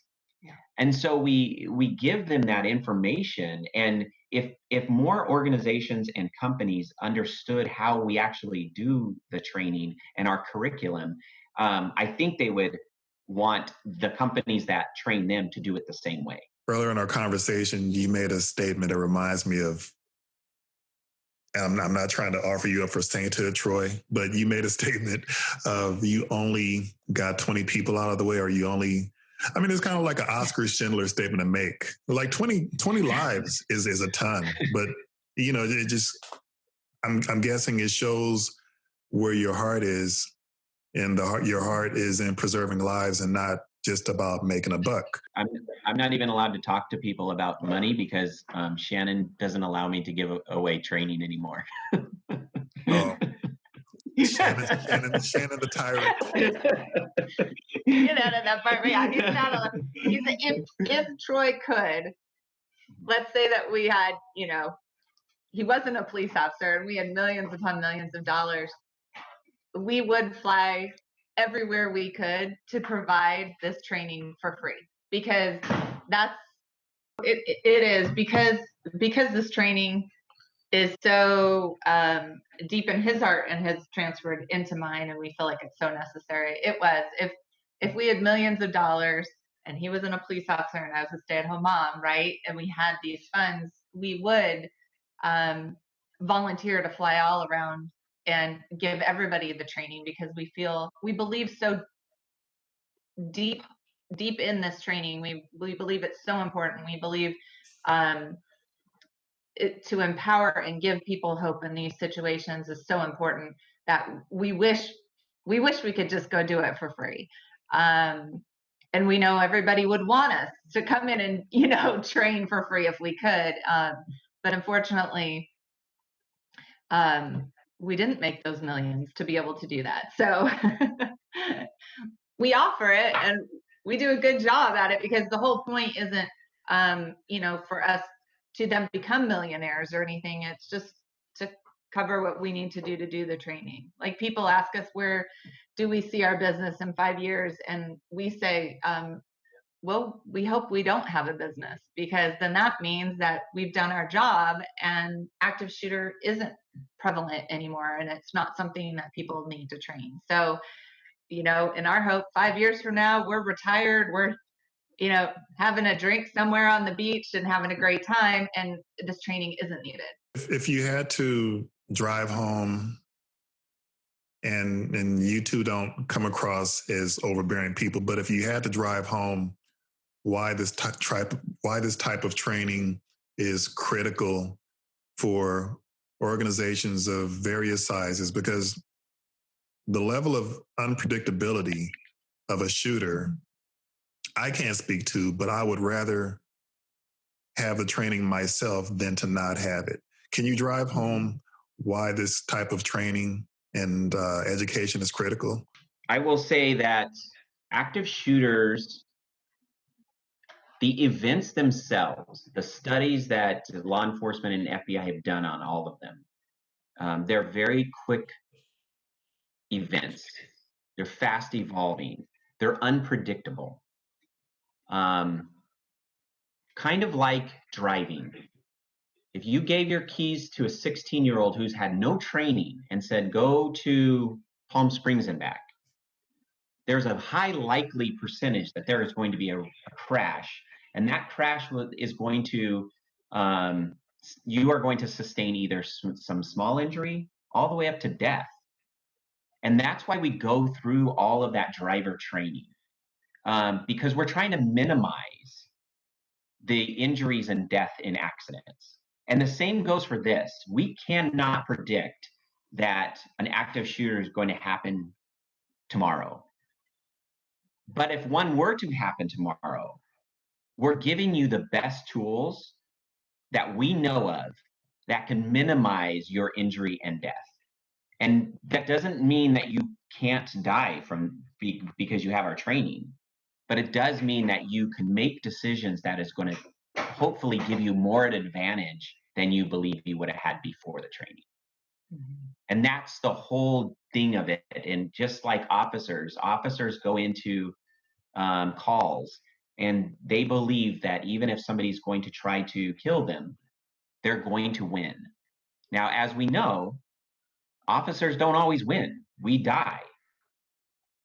And so we give them that information. And if more organizations and companies understood how we actually do the training and our curriculum, I think they would want the companies that train them to do it the same way. Earlier in our conversation, you made a statement that reminds me of, and I'm not trying to offer you up for sainthood, Troy, but you made a statement of you only got 20 people out of the way, or you only, I mean, it's kind of like an Oscar Schindler statement to make. Like 20 lives is a ton, but you know, it just, I'm guessing it shows where your heart is, and your heart is in preserving lives and not just about making a buck. I'm not even allowed to talk to people about money because Shannon doesn't allow me to give away training anymore. Oh. Shannon the tyrant. Get out of that part. Yeah, he's not allowed. If Troy could, let's say that we had, you know, he wasn't a police officer and we had millions upon millions of dollars, we would fly everywhere we could to provide this training for free, because that's it is because this training is so deep in his heart and has transferred into mine, and we feel like it's so necessary. It was, if we had millions of dollars and he wasn't a police officer and I was a stay-at-home mom, right, and we had these funds, we would volunteer to fly all around and give everybody the training, because we believe so deep in this training. We believe it's so important. We believe to empower and give people hope in these situations is so important that we wish we could just go do it for free. And we know everybody would want us to come in and, you know, train for free if we could. But unfortunately, we didn't make those millions to be able to do that. So we offer it and we do a good job at it, because the whole point isn't, you know, for us to then become millionaires or anything. It's just to cover what we need to do the training. Like, people ask us, where do we see our business in 5 years? And we say, well, we hope we don't have a business, because then that means that we've done our job and active shooter isn't prevalent anymore, and it's not something that people need to train. So, you know, in our hope, 5 years from now, we're retired, we're, you know, having a drink somewhere on the beach and having a great time, and this training isn't needed. If you had to drive home, and you two don't come across as overbearing people, but if you had to drive home why this type of training is critical for organizations of various sizes, because the level of unpredictability of a shooter, I can't speak to, but I would rather have the training myself than to not have it. Can you drive home why this type of training and education is critical? I will say that active shooters, the events themselves, the studies that law enforcement and FBI have done on all of them, they're very quick events. They're fast evolving. They're unpredictable. kind of like driving. If you gave your keys to a 16-year-old who's had no training and said, go to Palm Springs and back, there's a high likely percentage that there is going to be a crash. And that crash is going to, you are going to sustain either some small injury all the way up to death. And that's why we go through all of that driver training, because we're trying to minimize the injuries and death in accidents. And the same goes for this. We cannot predict that an active shooter is going to happen tomorrow. But if one were to happen tomorrow, we're giving you the best tools that we know of that can minimize your injury and death. And that doesn't mean that you can't die because you have our training, but it does mean that you can make decisions that is going to hopefully give you more an advantage than you believe you would have had before the training. Mm-hmm. And that's the whole thing of it. And just like officers go into calls and they believe that even if somebody's going to try to kill them, they're going to win. Now, as we know, officers don't always win. We die.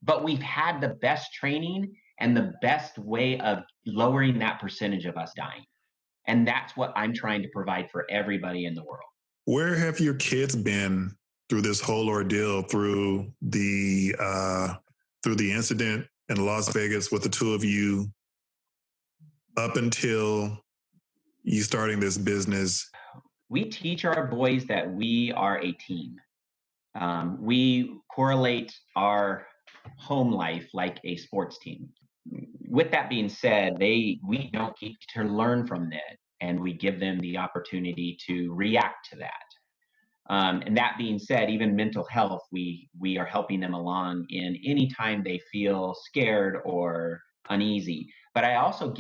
But we've had the best training and the best way of lowering that percentage of us dying. And that's what I'm trying to provide for everybody in the world. Where have your kids been through this whole ordeal, through the incident in Las Vegas with the two of you, up until you starting this business? We teach our boys that we are a team. We correlate our home life like a sports team. With that being said, we don't get to learn from it, and we give them the opportunity to react to that. And that being said, even mental health, we are helping them along in any time they feel scared or uneasy. But I also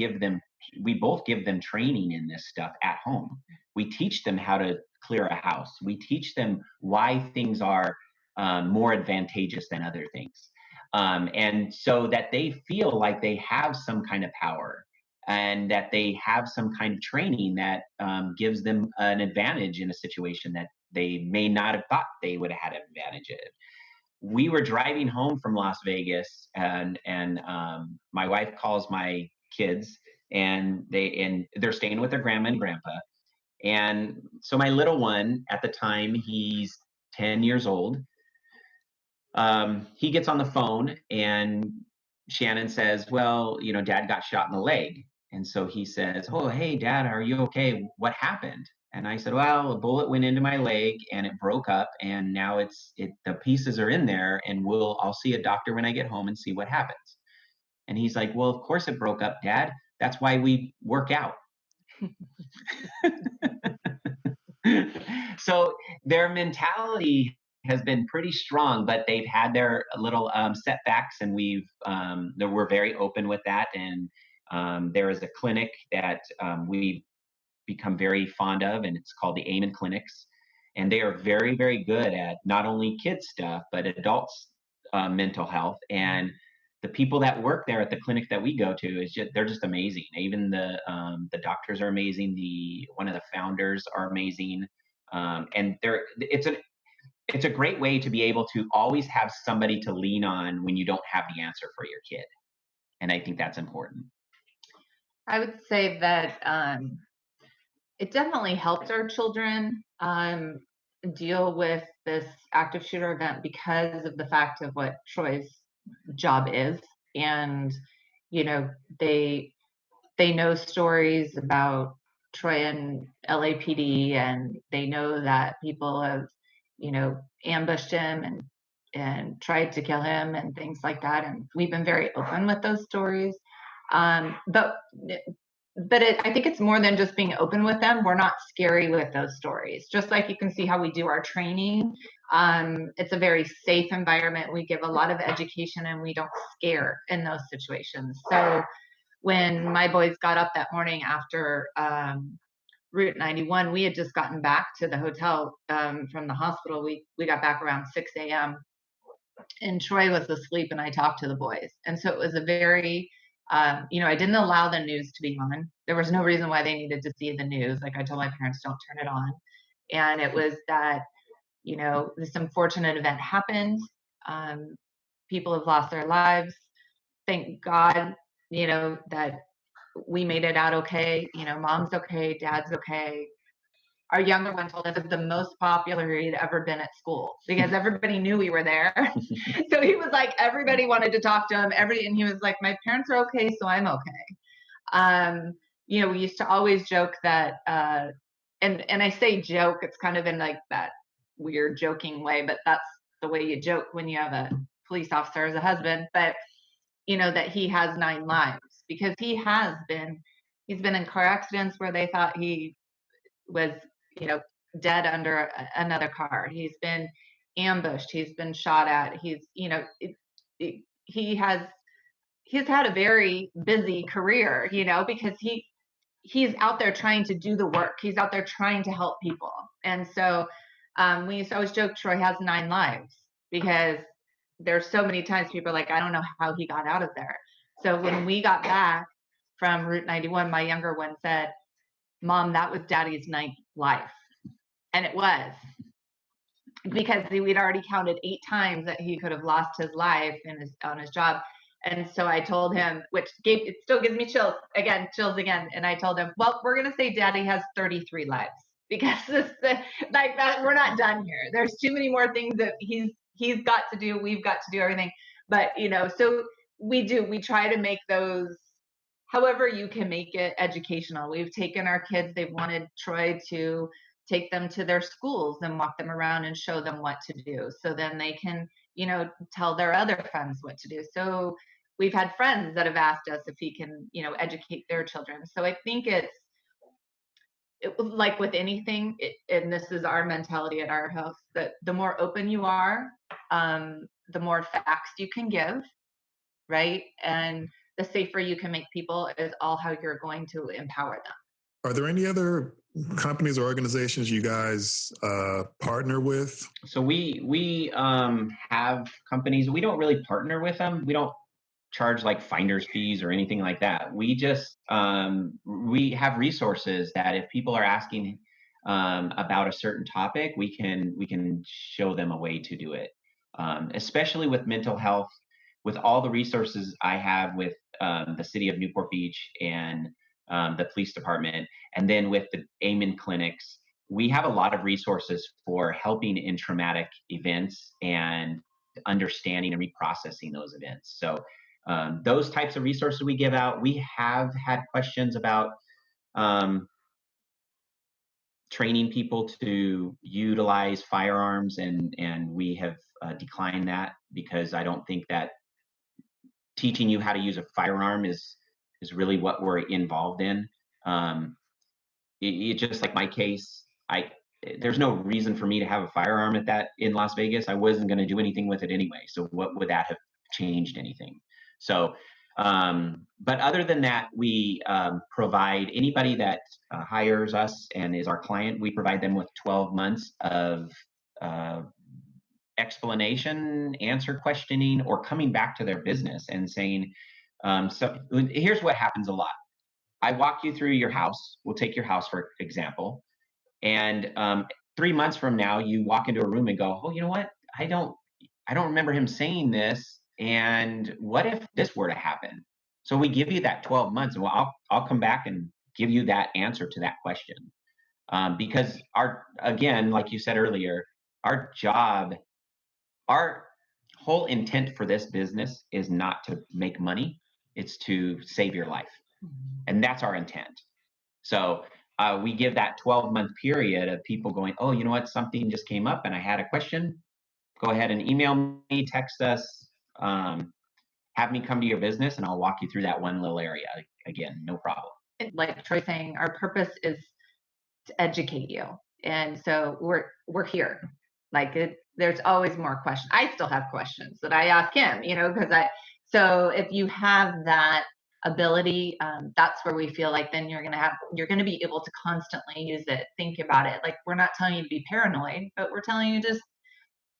we both give them training in this stuff at home. We teach them how to clear a house. We teach them why things are more advantageous than other things. And so that they feel like they have some kind of power and that they have some kind of training that gives them an advantage in a situation that they may not have thought they would have had an advantage in. We were driving home from Las Vegas, and my wife calls my kids, and they're staying with their grandma and grandpa. And so my little one at the time, he's 10 years old. He gets on the phone, and Shannon says, well, Dad got shot in the leg. And so he says, oh, hey, Dad, are you okay? What happened? And I said, well, a bullet went into my leg and it broke up, and now the pieces are in there, and I'll see a doctor when I get home and see what happens. And he's like, well, of course it broke up, Dad. That's why we work out. So their mentality has been pretty strong, but they've had their little setbacks, and we're very open with that. And there is a clinic that we've become very fond of, and it's called the Amon Clinics. And they are very, very good at not only kids stuff, but adults mental health. And the people that work there at the clinic that we go to they're just amazing. Even the doctors are amazing. One of the founders are amazing. And it's a great way to be able to always have somebody to lean on when you don't have the answer for your kid. And I think that's important. I would say that it definitely helped our children deal with this active shooter event because of the fact of what Troy's job is. And, they know stories about Troy and LAPD, and they know that people have, ambushed him and tried to kill him and things like that. And we've been very open with those stories. But I think it's more than just being open with them. We're not scary with those stories. Just like you can see how we do our training. It's a very safe environment. We give a lot of education, and we don't scare in those situations. So when my boys got up that morning after Route 91, we had just gotten back to the hotel from the hospital. We got back around 6 a.m. and Troy was asleep, and I talked to the boys. And so it was a very I didn't allow the news to be on. There was no reason why they needed to see the news. Like I told my parents, don't turn it on. And it was that, this unfortunate event happened. People have lost their lives. Thank God, that we made it out okay. Mom's okay, dad's okay. Our younger one told us it was the most popular he'd ever been at school because everybody knew we were there. So he was like, everybody wanted to talk to him. And he was like, my parents are okay, so I'm okay. We used to always joke that, and I say joke, it's kind of in like that weird joking way, but that's the way you joke when you have a police officer as a husband. But that he has 9 lives because he's been in car accidents where they thought he was, dead under another car. He's been ambushed. He's been shot at. He's had a very busy career, because he's out there trying to do the work. He's out there trying to help people. And so we used to always joke Troy has 9 lives because there's so many times people are like, I don't know how he got out of there. So when we got back from Route 91, my younger one said, Mom, that was Daddy's 9th life. And it was, because we'd already counted 8 times that he could have lost his life on his job. And so I told him, it still gives me chills again. And I told him, well, we're going to say Daddy has 33 lives because like that, we're not done here. There's too many more things that he's got to do. We've got to do everything. But, so we try to make those, however you can make it educational. We've taken our kids, they've wanted Troy to take them to their schools and walk them around and show them what to do. So then they can, tell their other friends what to do. So we've had friends that have asked us if he can, educate their children. So I think it like with anything, and this is our mentality at our house, that the more open you are, the more facts you can give, right? And the safer you can make people is all how you're going to empower them. Are there any other companies or organizations you guys partner with? So we have companies. We don't really partner with them. We don't charge like finder's fees or anything like that. We just we have resources that if people are asking about a certain topic, we can show them a way to do it. Especially with mental health, with all the resources I have with the city of Newport Beach and the police department, and then with the Amon Clinics, we have a lot of resources for helping in traumatic events and understanding and reprocessing those events. So those types of resources we give out. We have had questions about training people to utilize firearms, and we have declined that because I don't think that teaching you how to use a firearm is really what we're involved in. It just like my case, there's no reason for me to have a firearm in Las Vegas. I wasn't going to do anything with it anyway. So what would that have changed anything? So, but other than that, we provide anybody that hires us and is our client, we provide them with 12 months of explanation, answer questioning, or coming back to their business and saying, so here's what happens a lot. I walk you through your house. We'll take your house for example. And 3 months from now, you walk into a room and go, oh, you know what? I don't remember him saying this. And what if this were to happen? So we give you that 12 months, and I'll come back and give you that answer to that question. Because again, like you said earlier, our job, our whole intent for this business is not to make money. It's to save your life. And that's our intent. So we give that 12-month period of people going, oh, you know what? Something just came up and I had a question. Go ahead and email me, text us, have me come to your business, and I'll walk you through that one little area. Again, no problem. Like Troy's saying, our purpose is to educate you. And so we're here. There's always more questions. I still have questions that I ask him, so if you have that ability, that's where we feel like then you're going to be able to constantly use it. Think about it. Like, we're not telling you to be paranoid, but we're telling you just,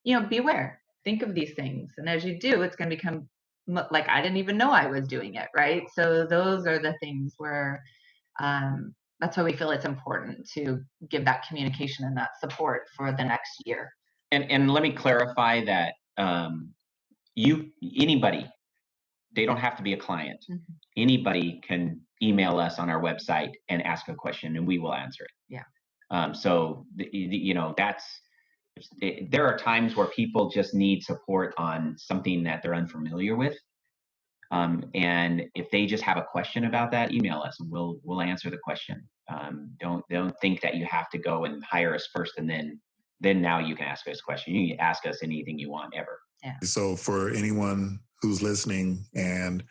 be aware, think of these things. And as you do, it's going to become like I didn't even know I was doing it, right? So those are the things where that's why we feel it's important to give that communication and that support for the next year. And let me clarify that anybody, they don't have to be a client. Mm-hmm. Anybody can email us on our website and ask a question, and we will answer it. Yeah. So you know, there are times where people just need support on something that they're unfamiliar with. And if they just have a question about that, email us and we'll answer the question. Don't think that you have to go and hire us first and then now you can ask us a question. You can ask us anything you want ever. Yeah. So for anyone who's listening and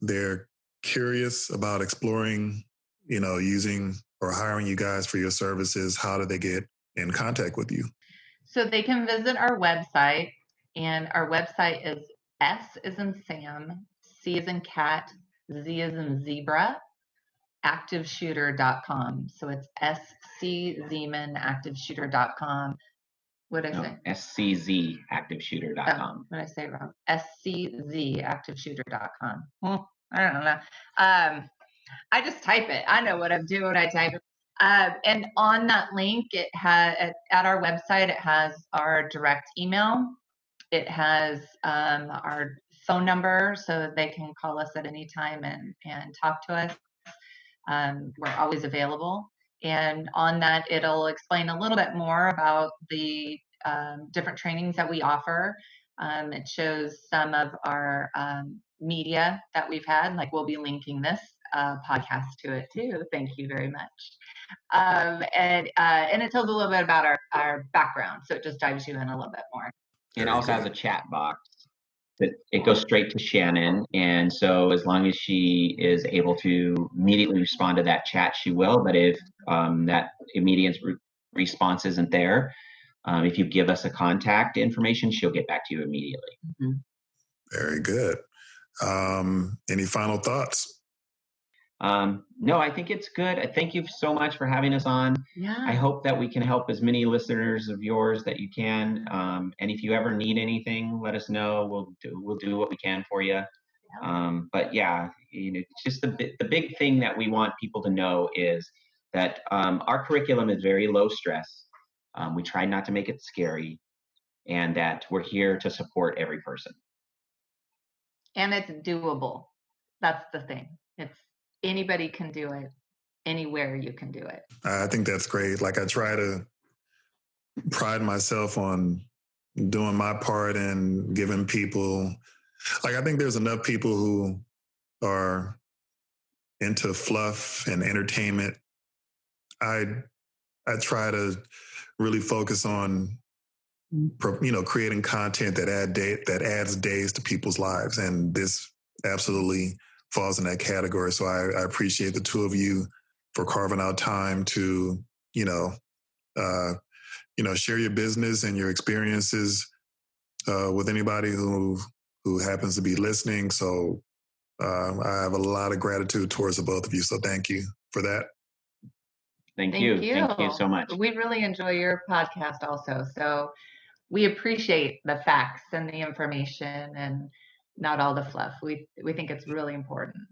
they're curious about exploring, using or hiring you guys for your services, how do they get in contact with you? So they can visit our website, and our website is S as in Sam, C as in cat, Z as in zebra, activeshooter.com. So it's SC activeshooter.com. What did I say? SCZ activeshooter.com. What did I say wrong? SCZ activeshooter.com. I don't know. I just type it. I know what I'm doing when I type it. And on that link, it has at our website, it has our direct email. It has our phone number so that they can call us at any time and talk to us. We're always available. And on that, it'll explain a little bit more about the different trainings that we offer. It shows some of our media that we've had, like we'll be linking this podcast to it too. Thank you very much. And it tells a little bit about our background. So it just dives you in a little bit more. And also has a chat box that it goes straight to Shannon. And so as long as she is able to immediately respond to that chat, she will. But if that immediate response isn't there, if you give us a contact information, she'll get back to you immediately. Mm-hmm. Very good. Any final thoughts? No, I think it's good. Thank you so much for having us on. Yeah. I hope that we can help as many listeners of yours that you can. And if you ever need anything, let us know. We'll do what we can for you. But yeah, just the big thing that we want people to know is that our curriculum is very low stress. We try not to make it scary, and that we're here to support every person. And it's doable. That's the thing. It's anybody can do it. Anywhere you can do it. I think that's great. Like I try to pride myself on doing my part and giving people, like I think there's enough people who are into fluff and entertainment. I try to really focus on creating content that adds days to people's lives, and this absolutely falls in that category. So I appreciate the two of you for carving out time to share your business and your experiences with anybody who happens to be listening. So I have a lot of gratitude towards the both of you. So thank you for that. Thank you. Thank you so much. We really enjoy your podcast also. So we appreciate the facts and the information and not all the fluff. We think it's really important.